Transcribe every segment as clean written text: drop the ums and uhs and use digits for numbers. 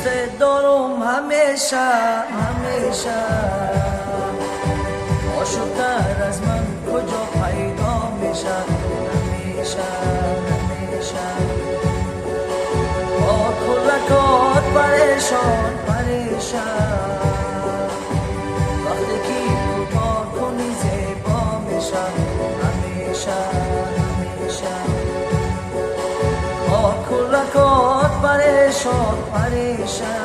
دوست دارم همیشه همیشه، عاشق‌تر از من کجا پیدا میشه؟ همیشه همیشه با کلکات پریشان پریشان، وقتی که کوتاه کنی زیبا میشه. همیشه همیشه با کلکات پریشان پریشان،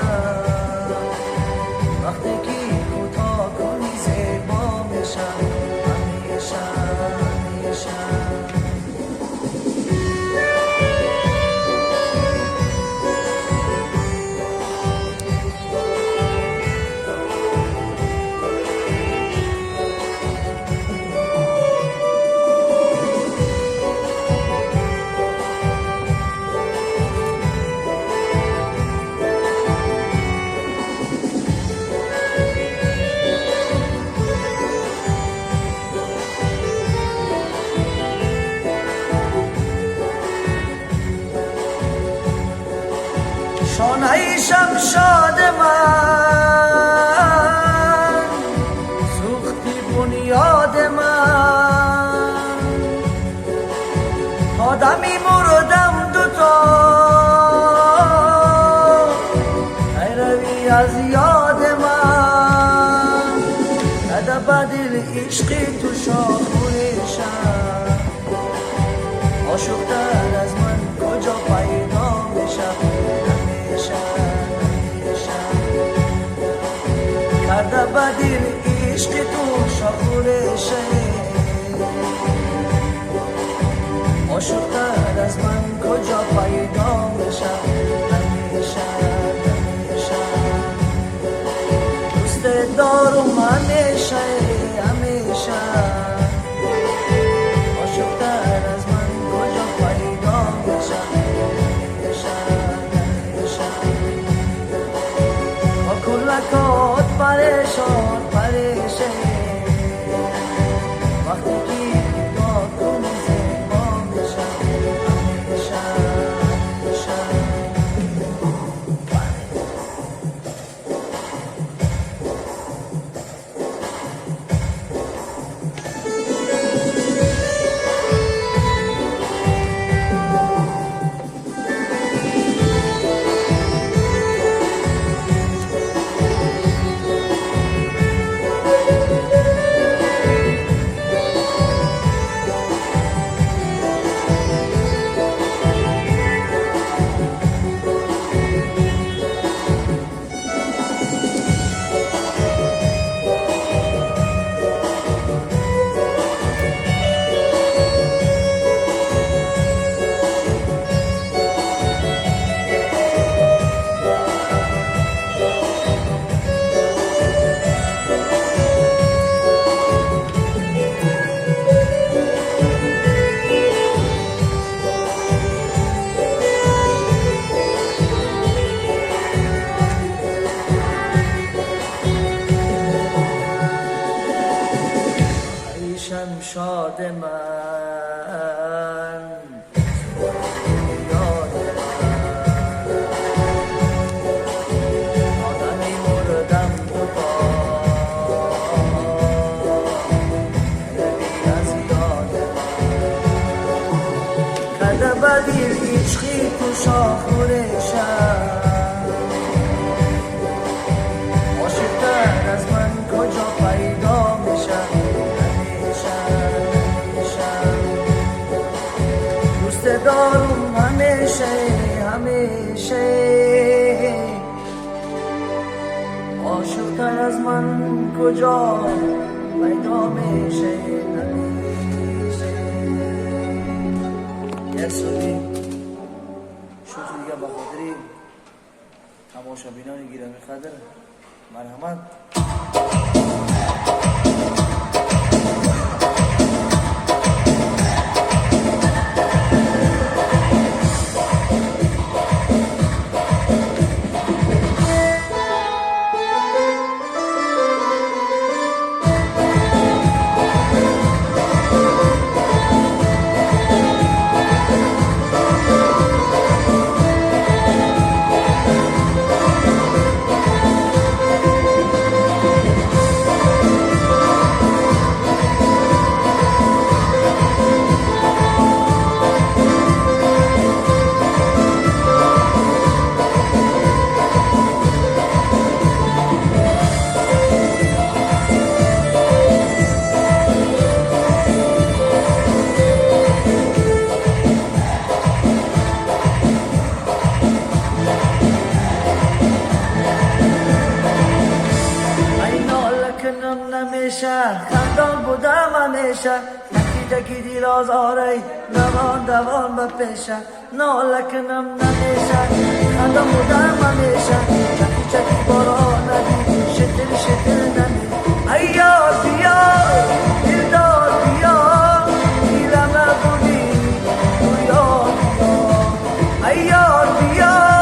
وقتی که کوتاه کنی زیبا میشه. همیشه همیشه شانه شمشاد من، سوختی بنیاد من، آدمی مردم دوتا نیروی از یاد من، نده بدل عشقی تو شاخورشم، عاشق‌تر از من کجا پیدا میشه؟ کرده بدیل عشق تو شاخورشه، عاشق‌تر از من کجا پیدا میشه؟ همیشه همیشه دوست دارم همیشه همیشه، عاشق‌تر از من کجا پیدا میشه؟ همیشه همیشه با کلکات پریشان پریشان، وقتی که کوتاه کنی زیبا میشه. همیشه همیشه شمشاد من، یاد من، آدمی مردم دوتا نیروی از یاد من، کرده بدیل عشقی تو شاخورشم، عاشق‌تر از من کجا پیدا میشه؟ دوست دارم همیشه همیشه، عاشق‌تر از من کجا پیدا میشه؟ همیشه یک سوی شوخی دیگه به خاطری تماشابینان گرامی قدر مرحمت. همیشه تکی تکی دیل آزاره دوان دوان به پیشه نالکنم نمیشه خدا بودم همیشه چکی چکی بارا ندی شتل شتل نمی ایار بیا دلدار بیا دیلم نبودی تو یار بیا ایار بیا